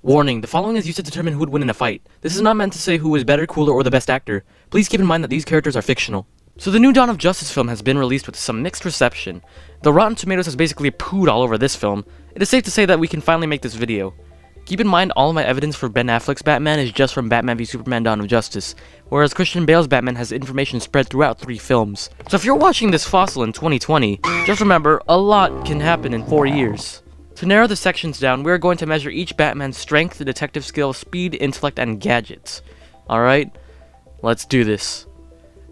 Warning, the following is used to determine who would win in a fight. This is not meant to say who is better, cooler, or the best actor. Please keep in mind that these characters are fictional. So the new Dawn of Justice film has been released with some mixed reception. The Rotten Tomatoes has basically pooed all over this film. It is safe to say that we can finally make this video. Keep in mind all of my evidence for Ben Affleck's Batman is just from Batman v Superman Dawn of Justice, whereas Christian Bale's Batman has information spread throughout 3 films. So if you're watching this fossil in 2020, just remember, a lot can happen in 4 years. To narrow the sections down, we are going to measure each Batman's strength, detective skill, speed, intellect, and gadgets. Alright, let's do this.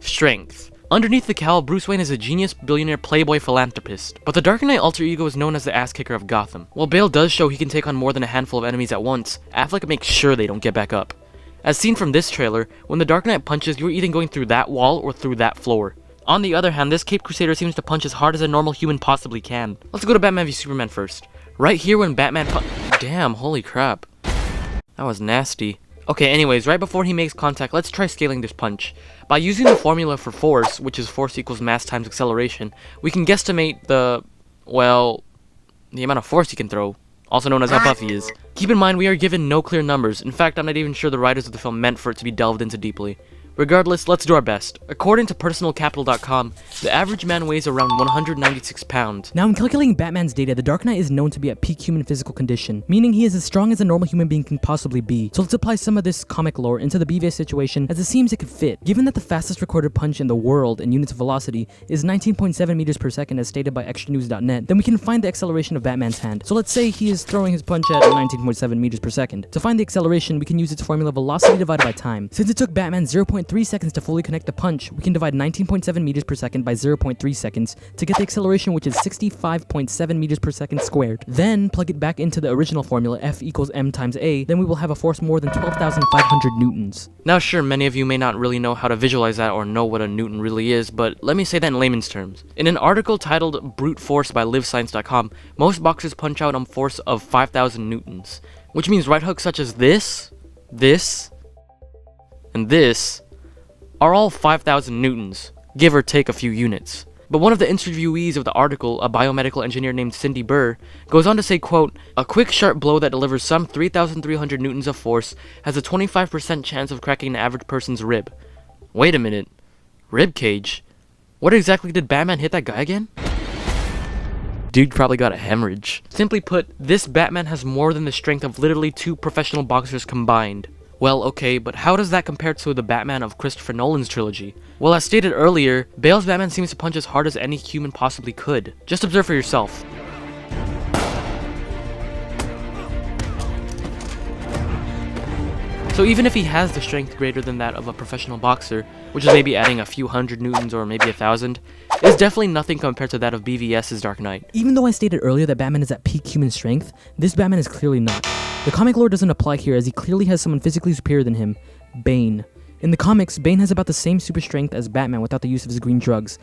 Strength. Underneath the cowl, Bruce Wayne is a genius, billionaire, playboy philanthropist. But the Dark Knight alter ego is known as the ass-kicker of Gotham. While Bale does show he can take on more than a handful of enemies at once, Affleck makes sure they don't get back up. As seen from this trailer, when the Dark Knight punches, you're either going through that wall or through that floor. On the other hand, this Caped Crusader seems to punch as hard as a normal human possibly can. Let's go to Batman v Superman first. Right here when Batman damn, holy crap. That was nasty. Okay, anyways, right before he makes contact, let's try scaling this punch. By using the formula for force, which is force equals mass times acceleration, we can guesstimate the amount of force he can throw, also known as how buff he is. Keep in mind, we are given no clear numbers. In fact, I'm not even sure the writers of the film meant for it to be delved into deeply. Regardless, let's do our best. According to personalcapital.com, the average man weighs around 196 pounds. Now, in calculating Batman's data, the Dark Knight is known to be at peak human physical condition, meaning he is as strong as a normal human being can possibly be. So let's apply some of this comic lore into the BVS situation, as it seems it could fit. Given that the fastest recorded punch in the world in units of velocity is 19.7 meters per second as stated by extranews.net, then we can find the acceleration of Batman's hand. So let's say he is throwing his punch at 19.7 meters per second. To find the acceleration, we can use its formula velocity divided by time. Since it took Batman 0.3 seconds to fully connect the punch, we can divide 19.7 meters per second by 0.3 seconds to get the acceleration, which is 65.7 meters per second squared. Then plug it back into the original formula, F equals m times a, then we will have a force more than 12,500 newtons. Now sure, many of you may not really know how to visualize that or know what a newton really is, but let me say that in layman's terms. In an article titled Brute Force by LiveScience.com, most boxers punch out a force of 5,000 newtons, which means right hooks such as this, and this are all 5,000 newtons, give or take a few units. But one of the interviewees of the article, a biomedical engineer named Cindy Burr, goes on to say, quote, "A quick sharp blow that delivers some 3,300 newtons of force has a 25% chance of cracking an average person's rib." Wait a minute, rib cage? What exactly did Batman hit that guy again? Dude probably got a hemorrhage. Simply put, this Batman has more than the strength of literally 2 professional boxers combined. Well, okay, but how does that compare to the Batman of Christopher Nolan's trilogy? Well, as stated earlier, Bale's Batman seems to punch as hard as any human possibly could. Just observe for yourself. So even if he has the strength greater than that of a professional boxer, which is maybe adding a few hundred newtons or maybe 1,000, it's definitely nothing compared to that of BVS's Dark Knight. Even though I stated earlier that Batman is at peak human strength, this Batman is clearly not. The comic lore doesn't apply here as he clearly has someone physically superior than him, Bane. In the comics, Bane has about the same super strength as Batman without the use of his green drugs.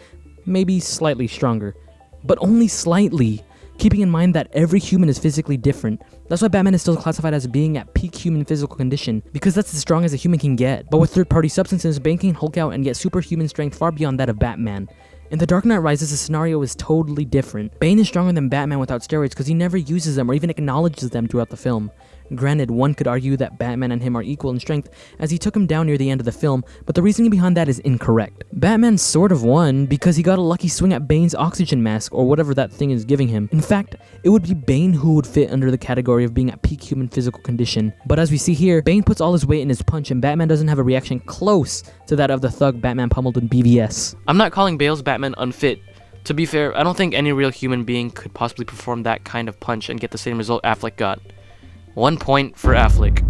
Maybe slightly stronger. But only slightly, keeping in mind that every human is physically different. That's why Batman is still classified as being at peak human physical condition, because that's as strong as a human can get. But with third-party substances, Bane can hulk out and get superhuman strength far beyond that of Batman. In The Dark Knight Rises, the scenario is totally different. Bane is stronger than Batman without steroids because he never uses them or even acknowledges them throughout the film. Granted, one could argue that Batman and him are equal in strength as he took him down near the end of the film, but the reasoning behind that is incorrect. Batman sort of won because he got a lucky swing at Bane's oxygen mask or whatever that thing is giving him. In fact, it would be Bane who would fit under the category of being at peak human physical condition. But as we see here, Bane puts all his weight in his punch and Batman doesn't have a reaction close to that of the thug Batman pummeled in BVS. I'm not calling Bale's Batman unfit. To be fair, I don't think any real human being could possibly perform that kind of punch and get the same result Affleck got. 1 point for Affleck.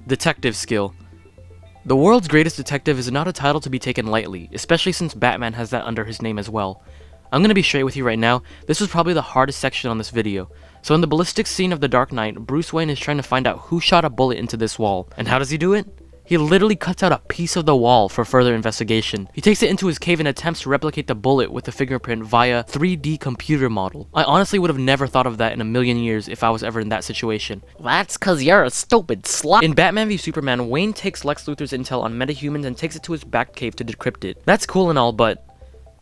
Detective skill. The world's greatest detective is not a title to be taken lightly, especially since Batman has that under his name as well. I'm gonna be straight with you right now, this was probably the hardest section on this video. So in the ballistics scene of The Dark Knight, Bruce Wayne is trying to find out who shot a bullet into this wall. And how does he do it? He literally cuts out a piece of the wall for further investigation. He takes it into his cave and attempts to replicate the bullet with the fingerprint via 3D computer model. I honestly would have never thought of that in a million years if I was ever in that situation. That's cause you're a stupid slut. In Batman v Superman, Wayne takes Lex Luthor's intel on metahumans and takes it to his back cave to decrypt it. That's cool and all, but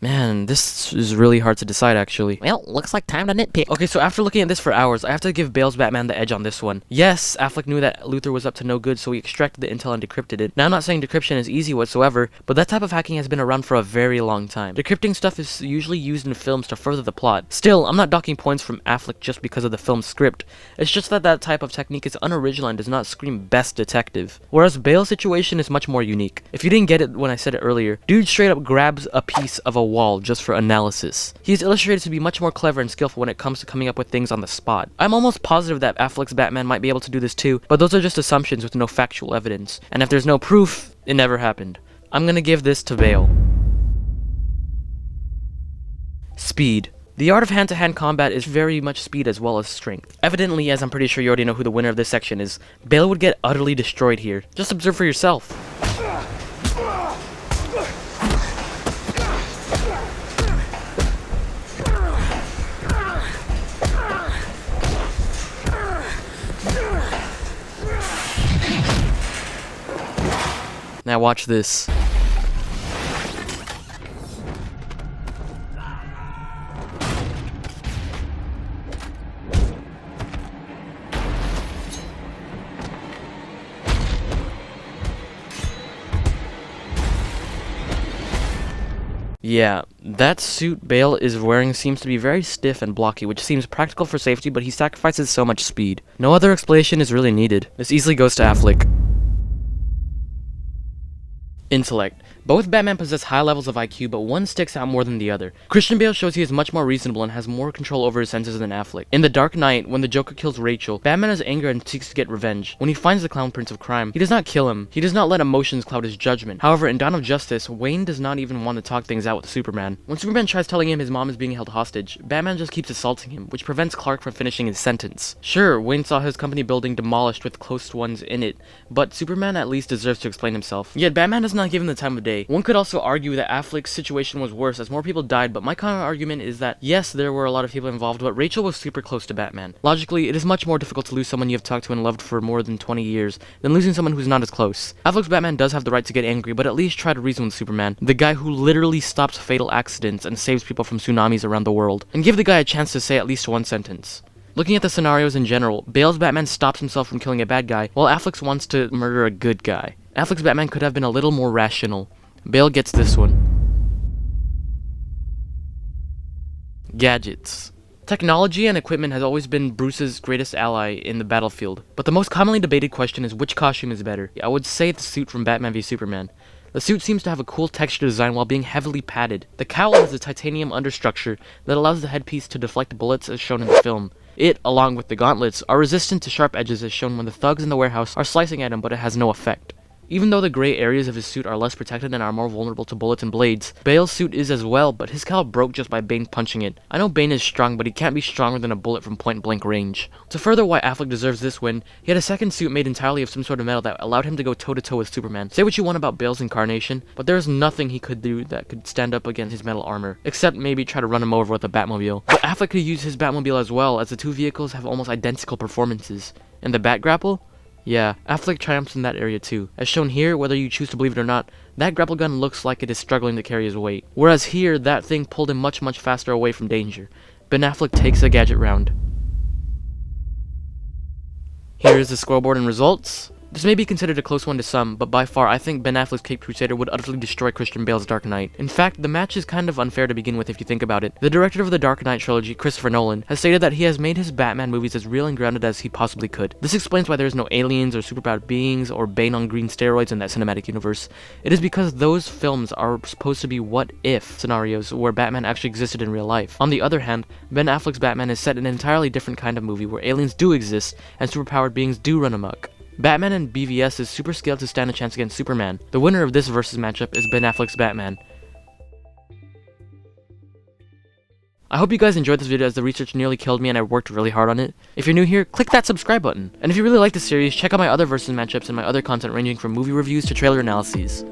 Man, this is really hard to decide actually. Well, looks like time to nitpick. Okay, so after looking at this for hours, I have to give Bale's Batman the edge on this one. Yes, Affleck knew that Luthor was up to no good, so he extracted the intel and decrypted it. Now, I'm not saying decryption is easy whatsoever, but that type of hacking has been around for a very long time. Decrypting stuff is usually used in films to further the plot. Still, I'm not docking points from Affleck just because of the film's script. It's just that that type of technique is unoriginal and does not scream best detective. Whereas Bale's situation is much more unique. If you didn't get it when I said it earlier, dude straight up grabs a piece of a wall just for analysis. He is illustrated to be much more clever and skillful when it comes to coming up with things on the spot. I'm almost positive that Affleck's Batman might be able to do this too, but those are just assumptions with no factual evidence. And if there's no proof, it never happened. I'm gonna give this to Bale. Speed. The art of hand-to-hand combat is very much speed as well as strength. Evidently, as I'm pretty sure you already know who the winner of this section is, Bale would get utterly destroyed here. Just observe for yourself. Now watch this. Yeah, that suit Bale is wearing seems to be very stiff and blocky, which seems practical for safety, but he sacrifices so much speed. No other explanation is really needed. This easily goes to Affleck. Intellect. Both Batman possess high levels of IQ, but one sticks out more than the other. Christian Bale shows he is much more reasonable and has more control over his senses than Affleck. In The Dark Knight, when the Joker kills Rachel, Batman has anger and seeks to get revenge. When he finds the Clown Prince of Crime, he does not kill him. He does not let emotions cloud his judgment. However, in Dawn of Justice, Wayne does not even want to talk things out with Superman. When Superman tries telling him his mom is being held hostage, Batman just keeps assaulting him, which prevents Clark from finishing his sentence. Sure, Wayne saw his company building demolished with close ones in it, but Superman at least deserves to explain himself. Yet Batman does not give him the time of day. One could also argue that Affleck's situation was worse as more people died, but my counter argument is that yes, there were a lot of people involved, but Rachel was super close to Batman. Logically, it is much more difficult to lose someone you have talked to and loved for more than 20 years than losing someone who's not as close. Affleck's Batman does have the right to get angry, but at least try to reason with Superman, the guy who literally stops fatal accidents and saves people from tsunamis around the world, and give the guy a chance to say at least one sentence. Looking at the scenarios in general, Bale's Batman stops himself from killing a bad guy, while Affleck's wants to murder a good guy. Affleck's Batman could have been a little more rational. Bale gets this one. Gadgets. Technology and equipment has always been Bruce's greatest ally in the battlefield, but the most commonly debated question is which costume is better. I would say the suit from Batman v Superman. The suit seems to have a cool texture design while being heavily padded. The cowl has a titanium understructure that allows the headpiece to deflect bullets as shown in the film. It, along with the gauntlets, are resistant to sharp edges as shown when the thugs in the warehouse are slicing at him, but it has no effect. Even though the gray areas of his suit are less protected and are more vulnerable to bullets and blades, Bale's suit is as well, but his cowl broke just by Bane punching it. I know Bane is strong, but he can't be stronger than a bullet from point-blank range. To further why Affleck deserves this win, he had a second suit made entirely of some sort of metal that allowed him to go toe-to-toe with Superman. Say what you want about Bale's incarnation, but there is nothing he could do that could stand up against his metal armor, except maybe try to run him over with a Batmobile. But Affleck could use his Batmobile as well, as the two vehicles have almost identical performances. And the Bat Grapple? Yeah, Affleck triumphs in that area too. As shown here, whether you choose to believe it or not, that grapple gun looks like it is struggling to carry his weight. Whereas here, that thing pulled him much faster away from danger. Ben Affleck takes a gadget round. Here is the scoreboard and results. This may be considered a close one to some, but by far I think Ben Affleck's Caped Crusader would utterly destroy Christian Bale's Dark Knight. In fact, the match is kind of unfair to begin with if you think about it. The director of the Dark Knight trilogy, Christopher Nolan, has stated that he has made his Batman movies as real and grounded as he possibly could. This explains why there is no aliens or superpowered beings or Bane on green steroids in that cinematic universe. It is because those films are supposed to be what-if scenarios where Batman actually existed in real life. On the other hand, Ben Affleck's Batman is set in an entirely different kind of movie where aliens do exist and superpowered beings do run amok. Batman and BVS is super scaled to stand a chance against Superman. The winner of this versus matchup is Ben Affleck's Batman. I hope you guys enjoyed this video as the research nearly killed me and I worked really hard on it. If you're new here, click that subscribe button. And if you really like this series, check out my other versus matchups and my other content ranging from movie reviews to trailer analyses.